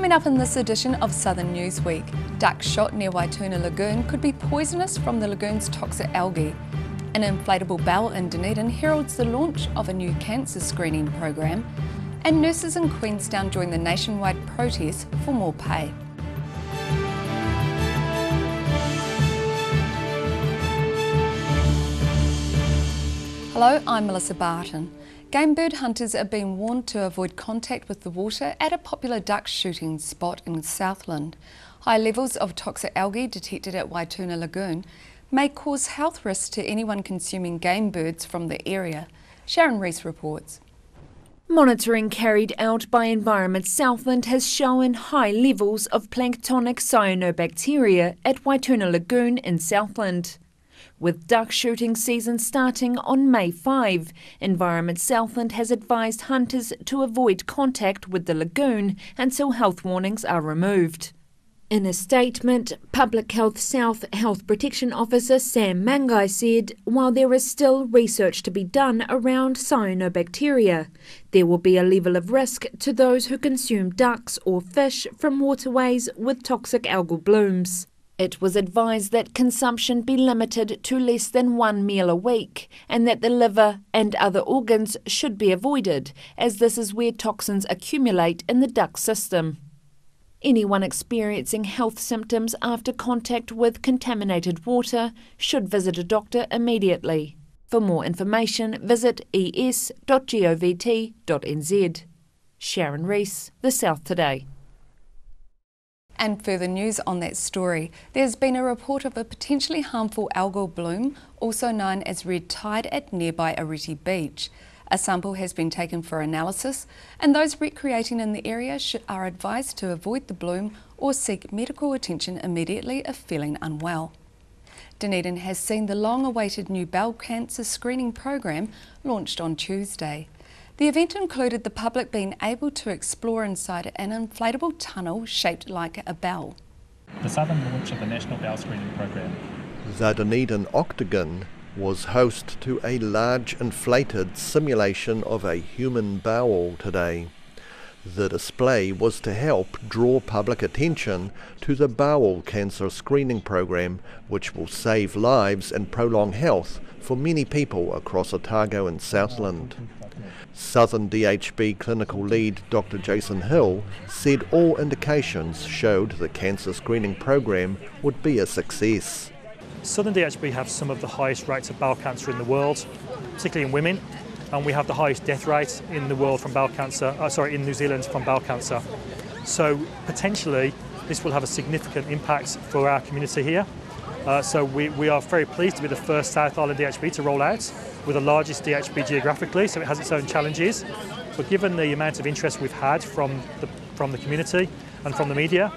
Coming up in this edition of Southern Newsweek, duck shot near Waituna Lagoon could be poisonous from the lagoon's toxic algae. An inflatable bell in Dunedin heralds the launch of a new cancer screening program, and nurses in Queenstown join the nationwide protest for more pay. Hello, I'm Melissa Barton. Game bird hunters are being warned to avoid contact with the water at a popular duck shooting spot in Southland. High levels of toxic algae detected at Waituna Lagoon may cause health risks to anyone consuming game birds from the area. Sharon Rees reports. Monitoring carried out by Environment Southland has shown high levels of planktonic cyanobacteria at Waituna Lagoon in Southland. With duck shooting season starting on May 5, Environment Southland has advised hunters to avoid contact with the lagoon until health warnings are removed. In a statement, Public Health South Health Protection Officer Sam Mangai said, while there is still research to be done around cyanobacteria, there will be a level of risk to those who consume ducks or fish from waterways with toxic algal blooms. It was advised that consumption be limited to less than one meal a week and that the liver and other organs should be avoided, as this is where toxins accumulate in the duct system. Anyone experiencing health symptoms after contact with contaminated water should visit a doctor immediately. For more information, visit es.govt.nz. Sharon Rees, The South Today. And further news on that story, there's been a report of a potentially harmful algal bloom, also known as red tide, at nearby Arete Beach. A sample has been taken for analysis, and those recreating in the area are advised to avoid the bloom or seek medical attention immediately if feeling unwell. Dunedin has seen the long-awaited new bowel cancer screening program launched on Tuesday. The event included the public being able to explore inside an inflatable tunnel shaped like a bell. The southern launch of the National Bowel Screening Program. The Dunedin Octagon was host to a large inflated simulation of a human bowel today. The display was to help draw public attention to the bowel cancer screening program, which will save lives and prolong health for many people across Otago and Southland. Southern DHB clinical lead Dr. Jason Hill said all indications showed the cancer screening program would be a success. Southern DHB have some of the highest rates of bowel cancer in the world, particularly in women, and we have the highest death rate in the world from bowel cancer, in New Zealand from bowel cancer. So potentially this will have a significant impact for our community here. So we are very pleased to be the first South Island DHB to roll out. We're the largest DHB geographically, so it has its own challenges. But given the amount of interest we've had from the community and from the media,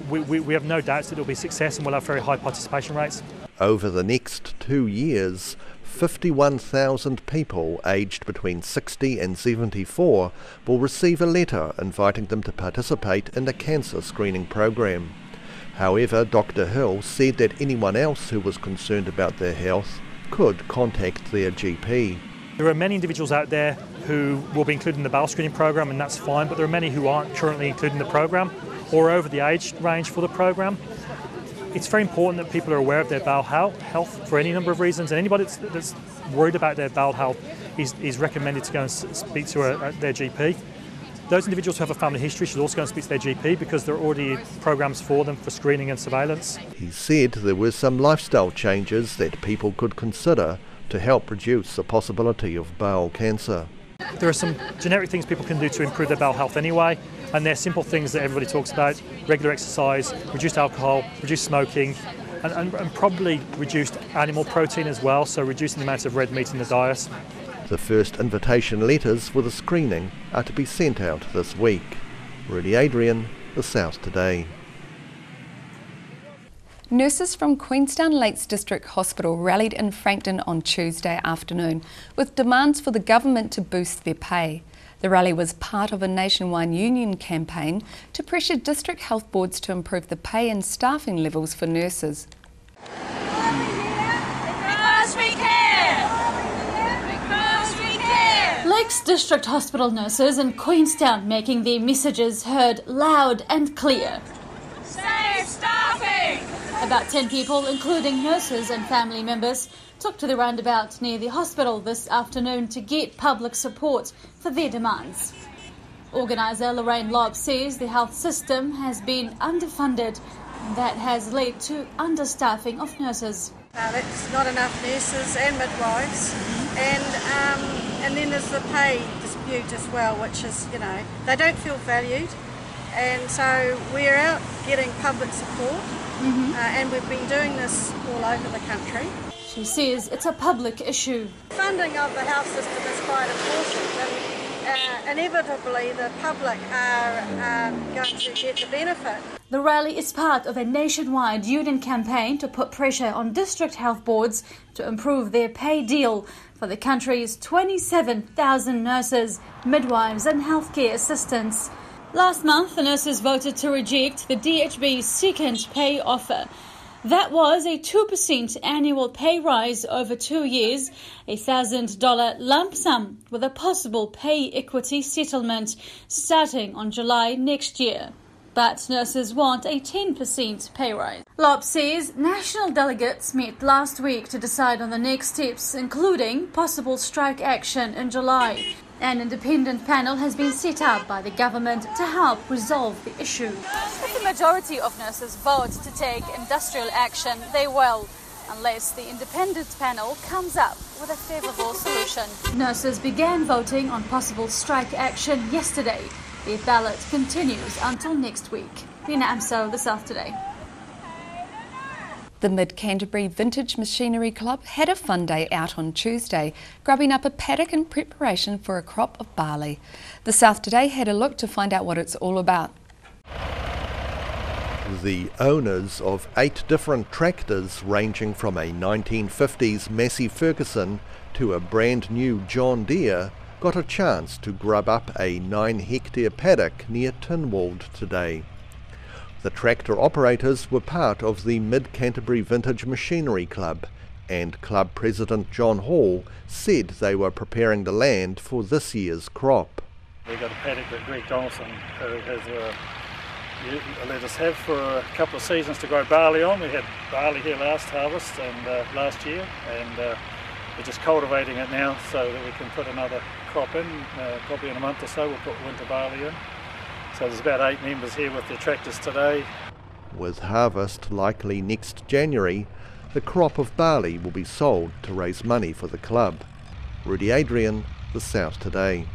we have no doubts that it will be a success and we'll have very high participation rates. Over the next 2 years, 51,000 people aged between 60 and 74 will receive a letter inviting them to participate in the cancer screening program. However, Dr. Hill said that anyone else who was concerned about their health could contact their GP. There are many individuals out there who will be included in the bowel screening program, and that's fine, but there are many who aren't currently included in the program or over the age range for the program. It's very important that people are aware of their bowel health for any number of reasons, and anybody that's worried about their bowel health is recommended to go and speak to their GP. Those individuals who have a family history should also go and speak to their GP because there are already programs for them for screening and surveillance. He said there were some lifestyle changes that people could consider to help reduce the possibility of bowel cancer. There are some generic things people can do to improve their bowel health anyway, and they're simple things that everybody talks about: regular exercise, reduced alcohol, reduced smoking, and probably reduced animal protein as well, so reducing the amount of red meat in the diet. The first invitation letters for the screening are to be sent out this week. Rudy Adrian, The South Today. Nurses from Queenstown Lakes District Hospital rallied in Frankton on Tuesday afternoon with demands for the government to boost their pay. The rally was part of a nationwide union campaign to pressure district health boards to improve the pay and staffing levels for nurses. Because we care! Because we care! Lakes district hospital nurses in Queenstown making their messages heard loud and clear. Save staffing! About 10 people, including nurses and family members, took to the roundabout near the hospital this afternoon to get public support for their demands. Organiser Lorraine Lobb says the health system has been underfunded and that has led to understaffing of nurses. That's not enough nurses and midwives, and then there's the pay dispute as well, which is, they don't feel valued, and so we're out getting public support, and we've been doing this all over the country. She says it's a public issue. Funding of the health system is quite important, and inevitably the public are going to get the benefit. The rally is part of a nationwide union campaign to put pressure on district health boards to improve their pay deal for the country's 27,000 nurses, midwives and healthcare assistants. Last month, the nurses voted to reject the DHB's second pay offer. That was a 2% annual pay rise over 2 years, a $1,000 lump sum with a possible pay equity settlement starting on July next year. But nurses want a 10% pay rise. Lobb says national delegates met last week to decide on the next steps, including possible strike action in July. An independent panel has been set up by the government to help resolve the issue. If the majority of nurses vote to take industrial action, they will, unless the independent panel comes up with a favourable solution. Nurses began voting on possible strike action yesterday. Their ballot continues until next week. Nina Amso, The South Today. The Mid-Canterbury Vintage Machinery Club had a fun day out on Tuesday, grubbing up a paddock in preparation for a crop of barley. The South Today had a look to find out what it's all about. The owners of 8 different tractors ranging from a 1950s Massey Ferguson to a brand new John Deere got a chance to grub up a 9-hectare paddock near Tynwald today. The tractor operators were part of the Mid-Canterbury Vintage Machinery Club, and club president John Hall said they were preparing the land for this year's crop. We've got a paddock that Greg Donaldson has let us have for a couple of seasons to grow barley on. We had barley here last harvest and last year, and we're just cultivating it now so that we can put another crop in. Probably in a month or so we'll put winter barley in. So there's about 8 members here with their tractors today. With harvest likely next January, the crop of barley will be sold to raise money for the club. Rudy Adrian, The South Today.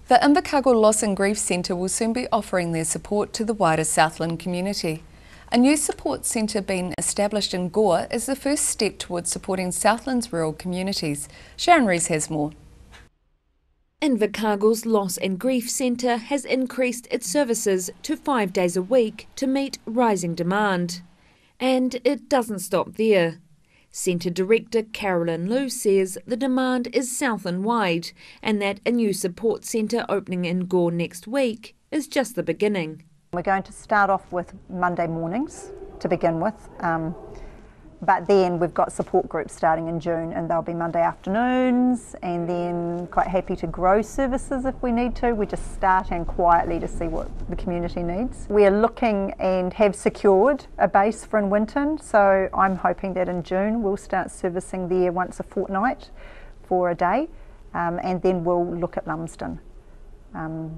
The Invercargill Loss and Grief Centre will soon be offering their support to the wider Southland community. A new support centre being established in Gore is the first step towards supporting Southland's rural communities. Sharon Rees has more. Invercargill's Loss and Grief Centre has increased its services to 5 days a week to meet rising demand. And it doesn't stop there. Centre Director Carolyn Liu says the demand is Southland-wide and that a new support centre opening in Gore next week is just the beginning. We're going to start off with Monday mornings to begin with. But then we've got support groups starting in June, and they'll be Monday afternoons, and then quite happy to grow services if we need to. We're just starting quietly to see what the community needs. We're looking and have secured a base for in Winton, so I'm hoping that in June we'll start servicing there once a fortnight for a day, and then we'll look at Lumsden.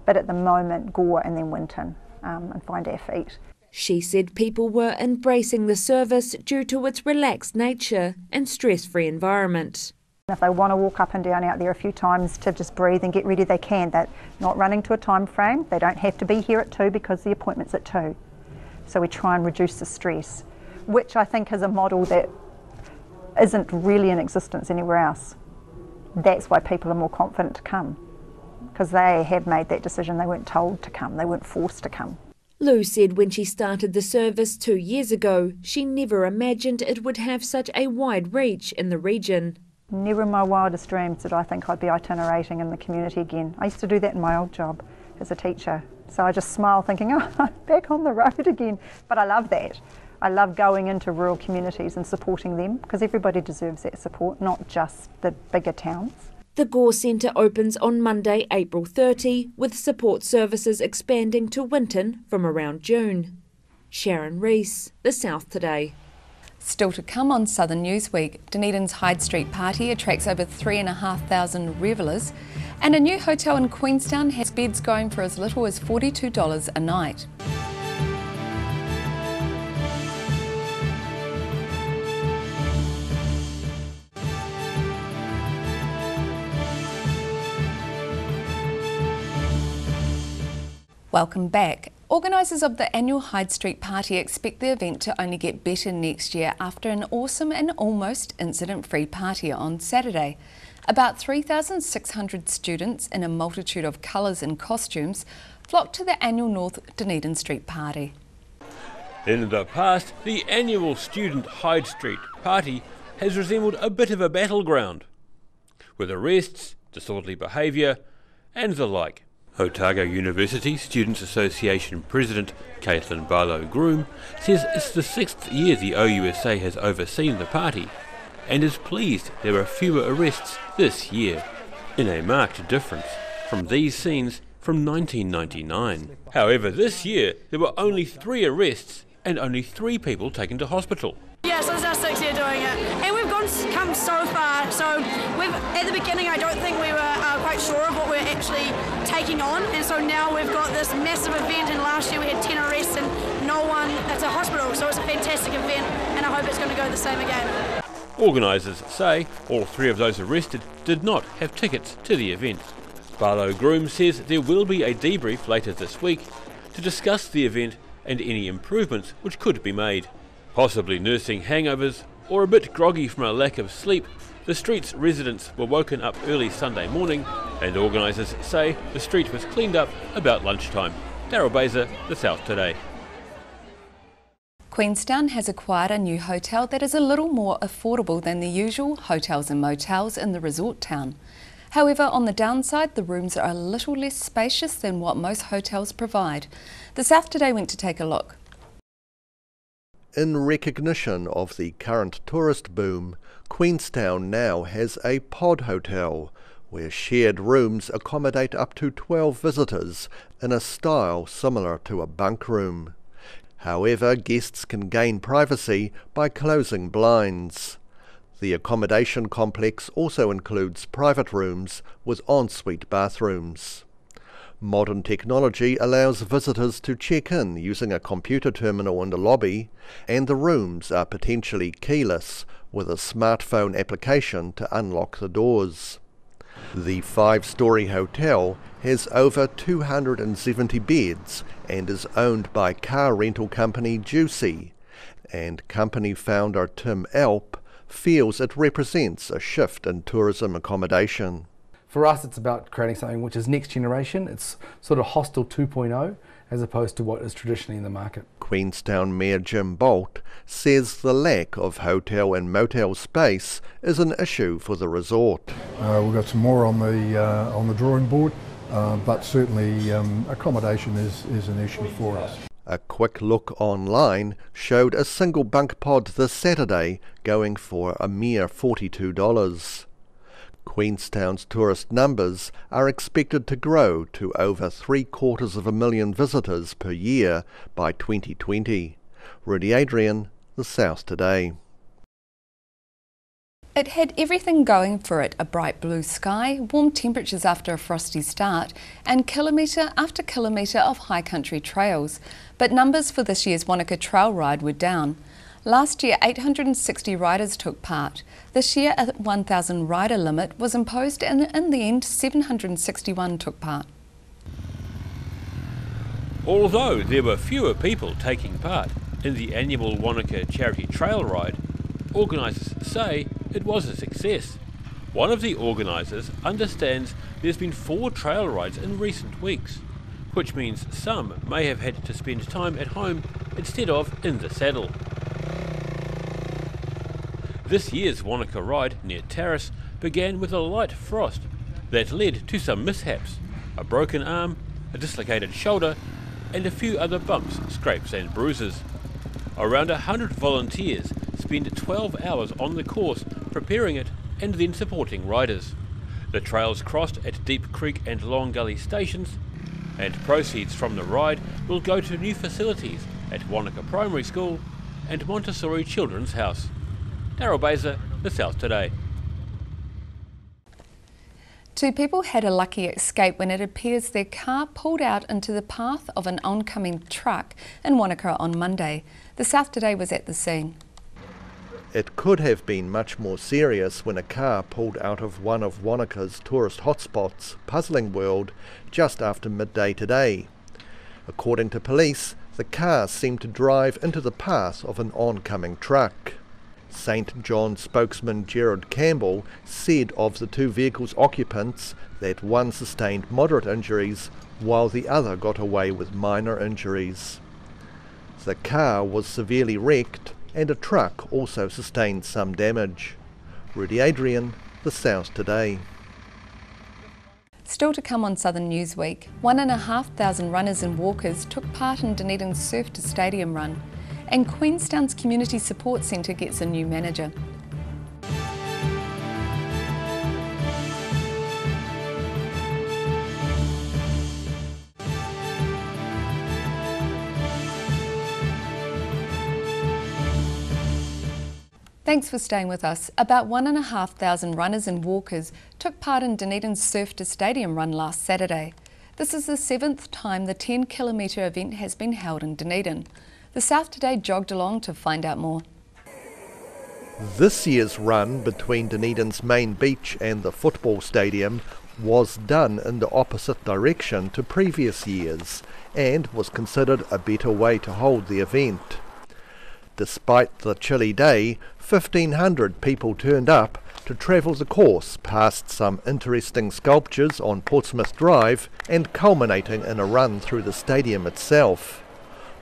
But at the moment, Gore and then Winton, and find our feet. She said people were embracing the service due to its relaxed nature and stress-free environment. If they want to walk up and down out there a few times to just breathe and get ready, they can. They're not running to a time frame. They don't have to be here at 2 because the appointment's at 2. So we try and reduce the stress, which I think is a model that isn't really in existence anywhere else. That's why people are more confident to come, because they have made that decision. They weren't told to come, they weren't forced to come. Lou said when she started the service 2 years ago, she never imagined it would have such a wide reach in the region. Never in my wildest dreams did I think I'd be itinerating in the community again. I used to do that in my old job as a teacher. So I just smile thinking, oh, I'm back on the road again. But I love that. I love going into rural communities and supporting them, because everybody deserves that support, not just the bigger towns. The Gore Centre opens on Monday, April 30, with support services expanding to Winton from around June. Sharon Rees, The South Today. Still to come on Southern Newsweek, Dunedin's Hyde Street Party attracts over 3,500 revellers, and a new hotel in Queenstown has beds going for as little as $42 a night. Welcome back. Organisers of the annual Hyde Street Party expect the event to only get better next year after an awesome and almost incident-free party on Saturday. About 3,600 students in a multitude of colours and costumes flocked to the annual North Dunedin Street Party. In the past, the annual student Hyde Street Party has resembled a bit of a battleground, with arrests, disorderly behaviour and the like. Otago University Students Association President Caitlin Barlow-Groom says it's the 6th year the OUSA has overseen the party and is pleased there were fewer arrests this year, in a marked difference from these scenes from 1999. However, this year there were only 3 arrests and only 3 people taken to hospital. Yeah, so it's our 6th year doing it, and we've come so far. So at the beginning, I don't think we were quite sure of what we're actually taking on, and so now we've got this massive event. And last year we had 10 arrests and no one at a hospital. So it's a fantastic event, and I hope it's going to go the same again. Organisers say all 3 of those arrested did not have tickets to the event. Barlow-Groom says there will be a debrief later this week to discuss the event and any improvements which could be made. Possibly nursing hangovers or a bit groggy from a lack of sleep, the street's residents were woken up early Sunday morning, and organisers say the street was cleaned up about lunchtime. Daryl Baser, The South Today. Queenstown has acquired a new hotel that is a little more affordable than the usual hotels and motels in the resort town. However, on the downside, the rooms are a little less spacious than what most hotels provide. The South Today went to take a look. In recognition of the current tourist boom, Queenstown now has a pod hotel, where shared rooms accommodate up to 12 visitors in a style similar to a bunk room. However, guests can gain privacy by closing blinds. The accommodation complex also includes private rooms with ensuite bathrooms. Modern technology allows visitors to check in using a computer terminal in the lobby, and the rooms are potentially keyless with a smartphone application to unlock the doors. The 5-storey hotel has over 270 beds and is owned by car rental company Juicy, and company founder Tim Alp feels it represents a shift in tourism accommodation. For us, it's about creating something which is next generation. It's sort of hostel 2.0 as opposed to what is traditionally in the market. Queenstown Mayor Jim Bolt says the lack of hotel and motel space is an issue for the resort. We've got some more on the drawing board, but certainly accommodation is an issue for us. A quick look online showed a single bunk pod this Saturday going for a mere $42. Queenstown's tourist numbers are expected to grow to over 750,000 visitors per year by 2020. Rudy Adrian, The South Today. It had everything going for it: a bright blue sky, warm temperatures after a frosty start, and kilometre after kilometre of high country trails. But numbers for this year's Wanaka Trail Ride were down. Last year, 860 riders took part. This year, a 1,000 rider limit was imposed, and in the end, 761 took part. Although there were fewer people taking part in the annual Wanaka Charity Trail Ride, organisers say it was a success. One of the organisers understands there's been 4 trail rides in recent weeks, which means some may have had to spend time at home instead of in the saddle. This year's Wanaka ride near Terrace began with a light frost that led to some mishaps: a broken arm, a dislocated shoulder, and a few other bumps, scrapes and bruises. Around 100 volunteers spend 12 hours on the course preparing it and then supporting riders. The trails crossed at Deep Creek and Long Gully stations, and proceeds from the ride will go to new facilities at Wanaka Primary School and Montessori Children's House. Daryl Baser, The South Today. 2 people had a lucky escape when it appears their car pulled out into the path of an oncoming truck in Wanaka on Monday. The South Today was at the scene. It could have been much more serious when a car pulled out of one of Wanaka's tourist hotspots, Puzzling World, just after midday today. According to police, the car seemed to drive into the path of an oncoming truck. St John spokesman Gerard Campbell said of the 2 vehicles' occupants that one sustained moderate injuries while the other got away with minor injuries. The car was severely wrecked and a truck also sustained some damage. Rudy Adrian, The South Today. Still to come on Southern Newsweek, 1,500 runners and walkers took part in Dunedin's Surf to Stadium run, and Queenstown's Community Support Centre gets a new manager. Thanks for staying with us. About 1,500 runners and walkers took part in Dunedin's Surf to Stadium run last Saturday. This is the 7th time the 10-kilometre event has been held in Dunedin. The South Today jogged along to find out more. This year's run between Dunedin's main beach and the football stadium was done in the opposite direction to previous years and was considered a better way to hold the event. Despite the chilly day, 1,500 people turned up to travel the course past some interesting sculptures on Portsmouth Drive and culminating in a run through the stadium itself.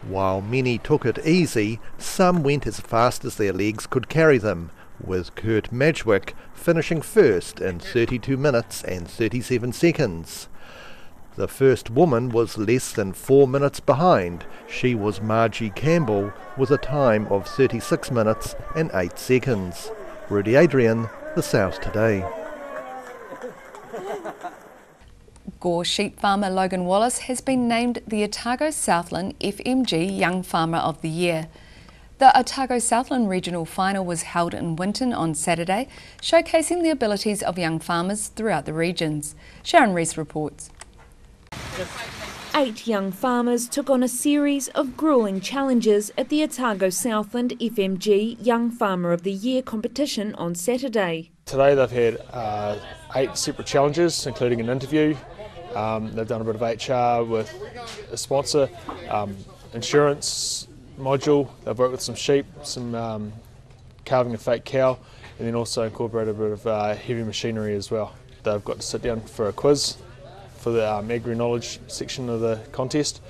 While many took it easy, some went as fast as their legs could carry them, with Kurt Madgwick finishing first in 32 minutes and 37 seconds. The first woman was less than 4 minutes behind. She was Margie Campbell with a time of 36 minutes and 8 seconds. Rudy Adrian, The South Today. Gore sheep farmer Logan Wallace has been named the Otago Southland FMG Young Farmer of the Year. The Otago Southland Regional Final was held in Winton on Saturday, showcasing the abilities of young farmers throughout the regions. Sharon Rees reports. 8 young farmers took on a series of gruelling challenges at the Otago Southland FMG Young Farmer of the Year competition on Saturday. Today they've had 8 separate challenges, including an interview. They've done a bit of HR with a sponsor, insurance module. They've worked with some sheep, some carving a fake cow, and then also incorporated a bit of heavy machinery as well. They've got to sit down for a quiz for the agri-knowledge section of the contest,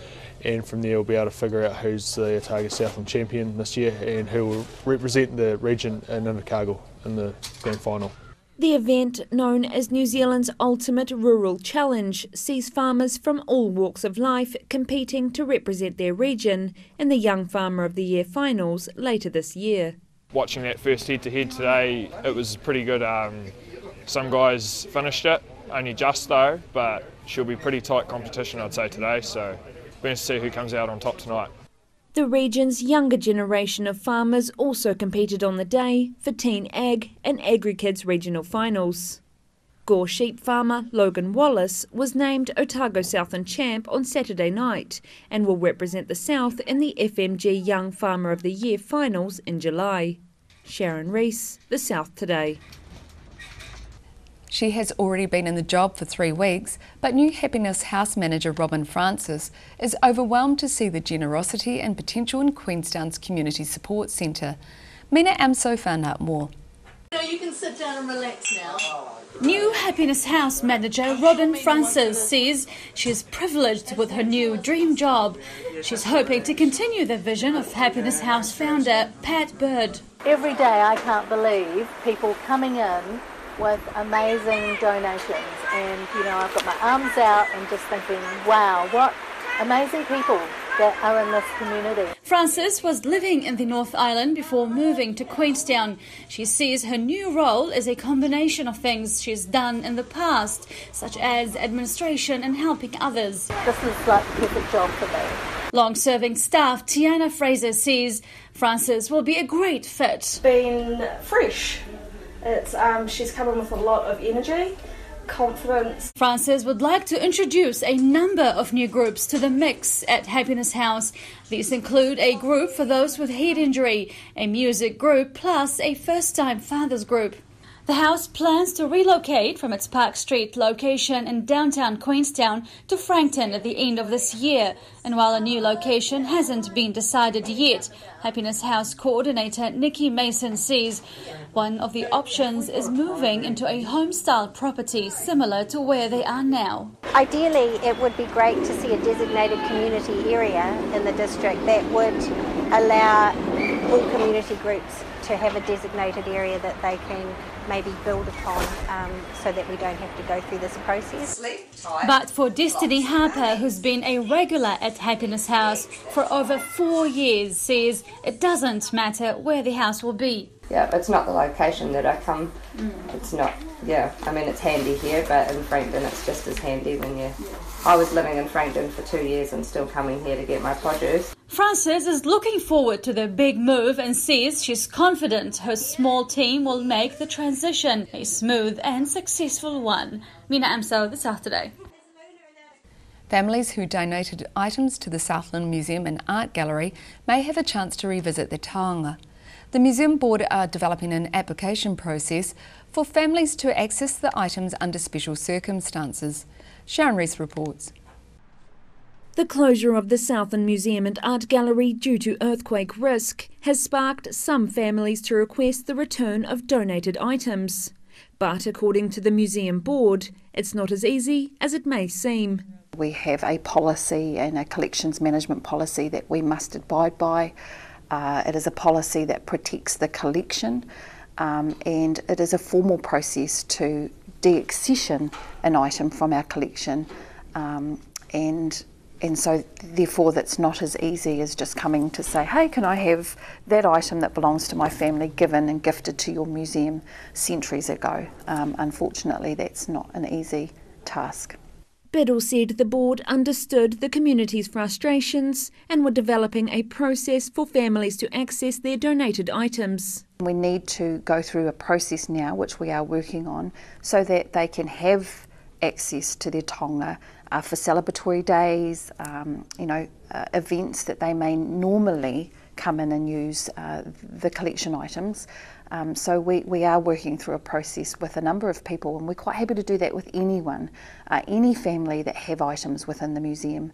and from there we'll be able to figure out who's the Otago Southland champion this year and who will represent the region in Invercargill in the grand final. The event, known as New Zealand's Ultimate Rural Challenge, sees farmers from all walks of life competing to represent their region in the Young Farmer of the Year finals later this year. Watching that first head-to-head today, it was pretty good. Some guys finished it, only just though, but she'll be pretty tight competition I'd say today, so we're going to see who comes out on top tonight. The region's younger generation of farmers also competed on the day for Teen Ag and Agri-Kids regional finals. Gore sheep farmer Logan Wallace was named Otago Southland champ on Saturday night and will represent the South in the FMG Young Farmer of the Year finals in July. Sharon Rees, The South Today. She has already been in the job for 3 weeks, but New Happiness House manager Robin Francis is overwhelmed to see the generosity and potential in Queenstown's Community Support Centre. Mina Amso found out more. No, you can sit down and relax now. New Happiness House manager Robin Francis says she's privileged with her new dream job. She's hoping to continue the vision of Happiness House founder Pat Bird. Every day I can't believe people coming in with amazing donations, and I've got my arms out and just thinking, wow, what amazing people that are in this community. Frances was living in the North Island before moving to Queenstown. She sees her new role as a combination of things she's done in the past, such as administration and helping others. This is like the perfect job for me. Long-serving staff Tiana Fraser says Frances will be a great fit. Been fresh. It's she's come in with a lot of energy, confidence. Frances would like to introduce a number of new groups to the mix at Happiness House. These include a group for those with head injury, a music group, plus a first-time fathers group. The house plans to relocate from its Park Street location in downtown Queenstown to Frankton at the end of this year. And while a new location hasn't been decided yet, Happiness House coordinator Nikki Mason says one of the options is moving into a home-style property similar to where they are now. Ideally, it would be great to see a designated community area in the district that would allow all community groups to have a designated area that they can maybe build upon so that we don't have to go through this process. But for Destiny Harper, who's been a regular at Happiness House for over 4 years, says it doesn't matter where the house will be. Yeah, it's not the location that I come. It's not, I mean, it's handy here, but in Frankton it's just as handy when you... I was living in Frankton for 2 years and still coming here to get my produce. Frances is looking forward to the big move and says she's confident her small team will make the transition a smooth and successful one. Mina Amso, The South Today. Families who donated items to the Southland Museum and Art Gallery may have a chance to revisit their taonga. The Museum Board are developing an application process for families to access the items under special circumstances. Sharon Rees reports. The closure of the Southland Museum and Art Gallery due to earthquake risk has sparked some families to request the return of donated items. But according to the Museum Board, it's not as easy as it may seem. We have a policy and a collections management policy that we must abide by. It is a policy that protects the collection and it is a formal process to de-accession an item from our collection and so therefore that's not as easy as just coming to say, hey, can I have that item that belongs to my family given and gifted to your museum centuries ago. Unfortunately that's not an easy task. Biddle said the board understood the community's frustrations and were developing a process for families to access their donated items. We need to go through a process now, which we are working on, so that they can have access to their taonga for celebratory days, events that they may normally come in and use the collection items. So we are working through a process with a number of people, and we're quite happy to do that with anyone, any family that have items within the museum,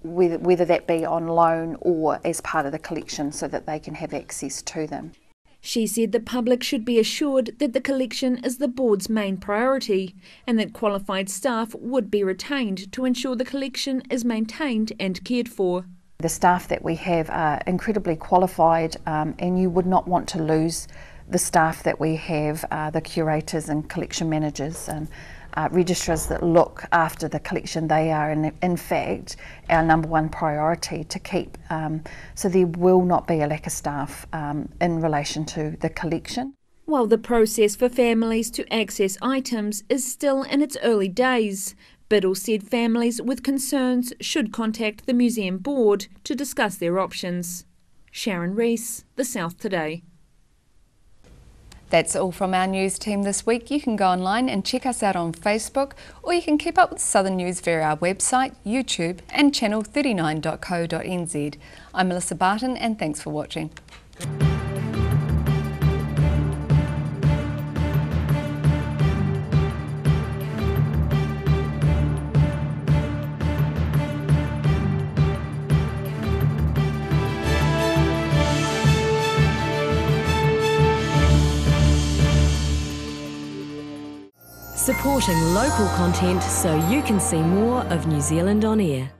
whether that be on loan or as part of the collection so that they can have access to them. She said the public should be assured that the collection is the board's main priority and that qualified staff would be retained to ensure the collection is maintained and cared for. The staff that we have are incredibly qualified and you would not want to lose the staff that we have, the curators and collection managers and registrars that look after the collection. They are in fact our number one priority to keep, so there will not be a lack of staff in relation to the collection. While the process for families to access items is still in its early days, Biddle said families with concerns should contact the Museum Board to discuss their options. Sharon Rees, The South Today. That's all from our news team this week. You can go online and check us out on Facebook, or you can keep up with Southern News via our website, YouTube and channel39.co.nz. I'm Melissa Barton and thanks for watching. Supporting local content so you can see more of New Zealand on air.